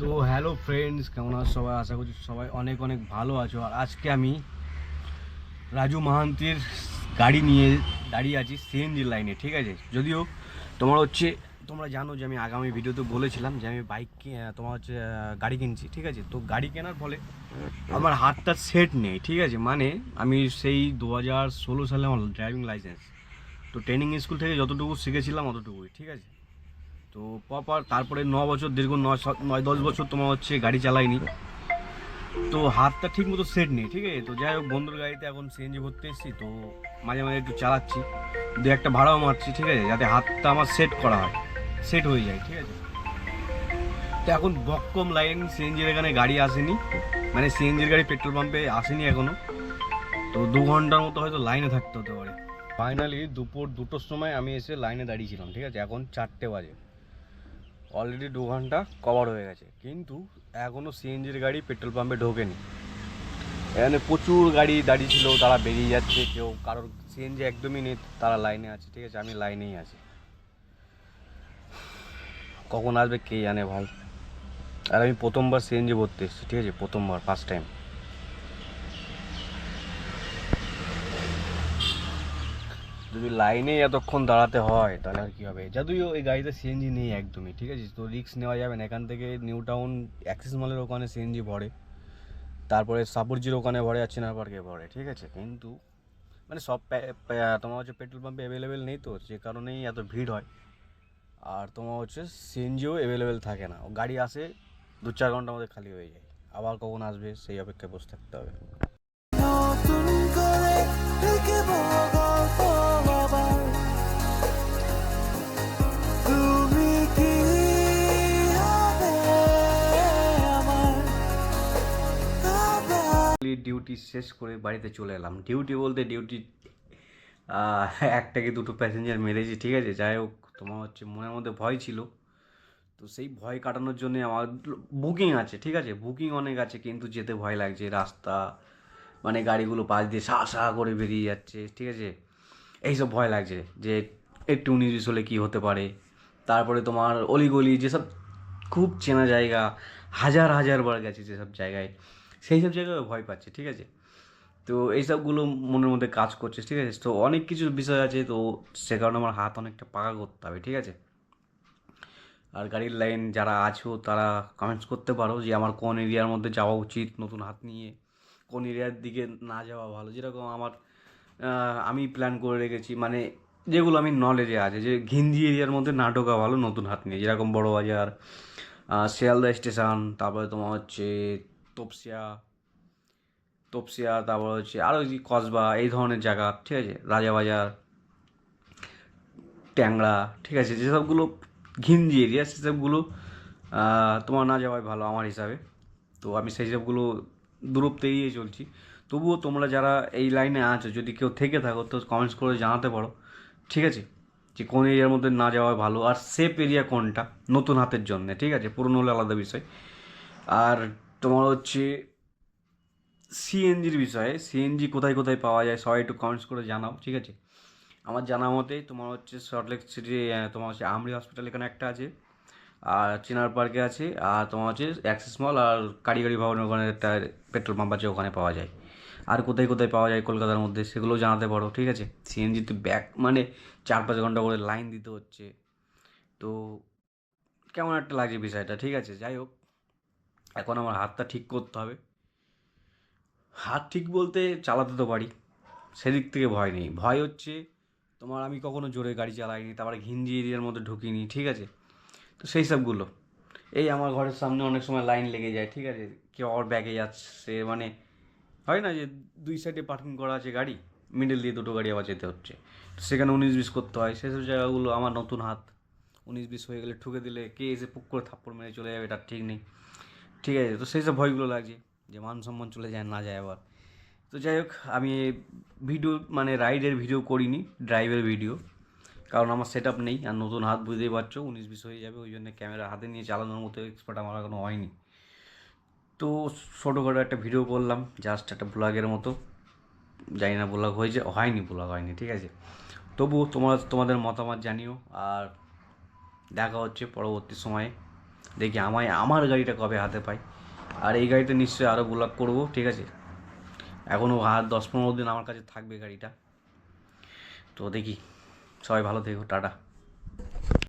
তো hello friends, কেমন আছো সবাই? আশা করছি সবাই অনেক অনেক ভালো আছো। আর আজকে আমি রাজু মাহান্তির গাড়ি নিয়ে দাঁড়িয়ে আছি সিএনজি লাইনে, ঠিক আছে? যদিও তোমরা জানো যে আমি আগামী ভিডিওতে বলেছিলাম যে আমি গাড়ি কিনছি, ঠিক আছে? তো গাড়ি কেনার ফলে আমার হাতটা সেট নেই, ঠিক আছে? মানে আমি সেই 2016 সালে আমার ড্রাইভিং লাইসেন্স, তো ট্রেনিং স্কুল থেকে যতটুকু শিখেছিলাম অতটুকুই, ঠিক আছে? তো প্রপার তারপরে 9 বছর, দীর্ঘ 9-10 বছর গাড়ি চালাইনি, তো হাতটা ঠিক মতো সেট নেই, ঠিক আছে? তো যাই হোক, বন্ধুর গাড়িতে এখন সিএনজি ভরতে এসেছি, তো মাঝে মাঝে একটু চালাচ্ছি, দু একটা ভাড়াও মারছি, ঠিক আছে? যাতে হাতটা আমার সেট করা হয়, সেট হয়ে যায়, ঠিক আছে? তো এখন বক্কম লাইন সিএনজির এখানে গাড়ি আসেনি, মানে সিএনজির গাড়ি পেট্রোল পাম্পে আসেনি এখনো। তো 2 ঘন্টার মতো হয়তো লাইনে থাকতে হতে পারে। ফাইনালি দুপুর 2টোর সময় আমি এসে লাইনে দাঁড়িয়েছিলাম, ঠিক আছে? এখন 4টে বাজে, অলরেডি 2 ঘন্টা কভার হয়ে গেছে, কিন্তু এখনও সিএনজির গাড়ি পেট্রোল পাম্পে ঢোকেনি। এখানে প্রচুর গাড়ি দাঁড়িয়ে ছিল, তারা বেরিয়ে যাচ্ছে, কেউ কারোর সিএনজি একদমই নেই, তারা লাইনে আছে, ঠিক আছে? আমি লাইনেই আছি, কখন আসবে কে জানে ভাই। আর আমি প্রথমবার সিএনজি ভরতে এসেছি, ঠিক আছে? প্রথমবার, ফার্স্ট টাইম। যদি লাইনে এতক্ষণ দাঁড়াতে হয় তাহলে আর কী হবে? যদিও এই গাড়িতে সিএনজি নেই একদমই, ঠিক আছে? তো রিস্ক নেওয়া যাবে না। এখান থেকে নিউ টাউন অ্যাক্সিস মলের ওখানে সিএনজি ভরে, তারপরে সাপুরজির ওখানে ভরে, আর চিনার পার্কে ভরে, ঠিক আছে? কিন্তু মানে সব পেট্রোল পাম্পে অ্যাভেলেবেল নেই, তো যে কারণেই এত ভিড় হয়। আর সিএনজিও অ্যাভেলেবেল থাকে না, ও গাড়ি আসে 2-4 ঘন্টার মধ্যে খালি হয়ে যায়, আবার কখন আসবে সেই অপেক্ষায় বসে থাকতে হবে। নতুন করে লিখব গল্প আবার। তুমি কি হবে আমার আবার? ডিউটি শেষ করে বাড়িতে চলে এলাম। ডিউটি একটা কি দুটো প্যাসেঞ্জার মেরেছি, ঠিক আছে? যাই হোক, মনের মধ্যে ভয় ছিল, তো সেই ভয় কাটানোর জন্য আমার বুকিং আছে, ঠিক আছে? বুকিং অনেক আছে, কিন্তু যেতে ভয় লাগছে। রাস্তা মানে গাড়িগুলো পাশ দিয়ে সা সা করে বেরিয়ে যাচ্ছে, ঠিক আছে? এইসব ভয় লাগছে যে একটু 19-20 হলে কী হতে পারে। তারপরে তোমার অলিগলি যেসব খুব চেনা জায়গা, হাজার হাজার বার গেছে যেসব জায়গায়, সেই সব জায়গায় ভয় পাচ্ছে, ঠিক আছে? তো এইসবগুলো মনের মধ্যে কাজ করছে, ঠিক আছে? তো অনেক কিছু বিষয় আছে, তো সে কারণে আমার হাত অনেকটা পাকা করতে হবে, ঠিক আছে? আর গাড়ির লাইন যারা আছো তারা কমেন্টস করতে পারো যে আমার কোন এরিয়ার মধ্যে যাওয়া উচিত নতুন হাত নিয়ে, কোন এরিয়ার দিকে না যাওয়া ভালো। যেরকম আমি প্ল্যান করে রেখেছি, মানে যেগুলো আমি নলেজে আছে, যে ঘিঞ্জি এরিয়ার মধ্যে না ঢোকা ভালো নতুন হাত নিয়ে, যেরকম বড়বাজার, শিয়ালদা স্টেশন, তারপরে তপসিয়া তপসিয়া, তারপর আরও যে কসবা, এই ধরনের জায়গা, ঠিক আছে? রাজাবাজার, ট্যাংরা, ঠিক আছে? যেসবগুলো ঘিঞ্জি এরিয়া, সেসবগুলো তোমার না যাওয়াই ভালো আমার হিসাবে। তো আমি সেই সবগুলো দূরত্ব এড়িয়ে চলছি। তবুও তোমরা যারা এই লাইনে আছো, যদি কেউ থেকে থাকো, তো কমেন্টস করে জানাতে পারো, ঠিক আছে? যে কোন এরিয়ার মধ্যে না যাওয়া ভালো, আর সেফ এরিয়া কোনটা নতুন হাতের জন্য, ঠিক আছে? পুরনো হলে আলাদা বিষয়। আর তোমার হচ্ছে সিএনজির বিষয়ে, সিএনজি কোথায় কোথায় পাওয়া যায় সবাই একটু কমেন্টস করে জানাও, ঠিক আছে? আমার জানা মতে সল্টলেক সিটি, আমরি হসপিটাল এখানে একটা আছে, আর চিনার পার্কে আছে, আর অ্যাক্সিস মল আর কারিগরি ভবনের ওখানে একটা পেট্রোল পাম্প আছে, ওখানে পাওয়া যায়। আর কোথায় কোথায় পাওয়া যায় কলকাতার মধ্যে সেগুলো জানাতে পারো, ঠিক আছে? সিএনজিতে মানে 4-5 ঘন্টা করে লাইন দিতে হচ্ছে, তো কেমন একটা লাগছে বিষয়টা, ঠিক আছে? যাই হোক, এখন আমার হাতটা ঠিক করতে হবে। হাত ঠিক বলতে চালাতে তো পারি, সেদিক থেকে ভয় নেই। ভয় হচ্ছে আমি কখনো জোরে গাড়ি চালাইনি, তারপরে ঘিঞ্জি এরিয়ার মধ্যে ঢুকিনি, ঠিক আছে? তো সেই সবগুলো, এই আমার ঘরের সামনে অনেক সময় লাইন লেগে যায়, ঠিক আছে? কেউ আবার ব্যাগে যাচ্ছে, মানে হয় না যে দুই সাইডে পার্কিং করা আছে গাড়ি, মিডল দিয়ে দুটো গাড়ি আবার যেতে হচ্ছে, তো সেখানে 19-20 করতে হয়। সেসব জায়গাগুলো আমার নতুন হাত, 19-20 হয়ে গেলে ঠুকে দিলে কে এসে পুক করে থাপ্পড় মেরে চলে যাবে, এটা ঠিক নেই, ঠিক আছে? তো সেই সব ভয়গুলো লাগছে, যে মান সম্মান চলে যায় না যায় আবার। তো যাই হোক, আমি ভিডিও মানে রাইডের ভিডিও করিনি, ড্রাইভের ভিডিও, কারণ আমার সেট আপ নেই, আর নতুন হাত বুঝতেই পারছো 19-20 হয়ে যাবে, ওই জন্য ক্যামেরা হাতে নিয়ে চালানোর মতো এক্সপার্ট আমার এখনো হয়নি। তো ছোটোখাটো একটা ভিডিও করলাম, জাস্ট একটা ব্লগের মতো। জানি না ব্লগ হয়েছে, হয়নি, ব্লগ হয়নি, ঠিক আছে? তবুও তোমাদের মতামত জানিও, আর দেখা হচ্ছে পরবর্তী সময়ে। দেখি আমার গাড়িটা কবে হাতে পাই। আর এই গাড়িতে নিশ্চয়ই আরও ব্লগ করবো, ঠিক আছে। এখনও আর 10-15 দিন আমার কাছে থাকবে গাড়িটা। তো দেখি, সবাই ভালো থেকো, টাটা।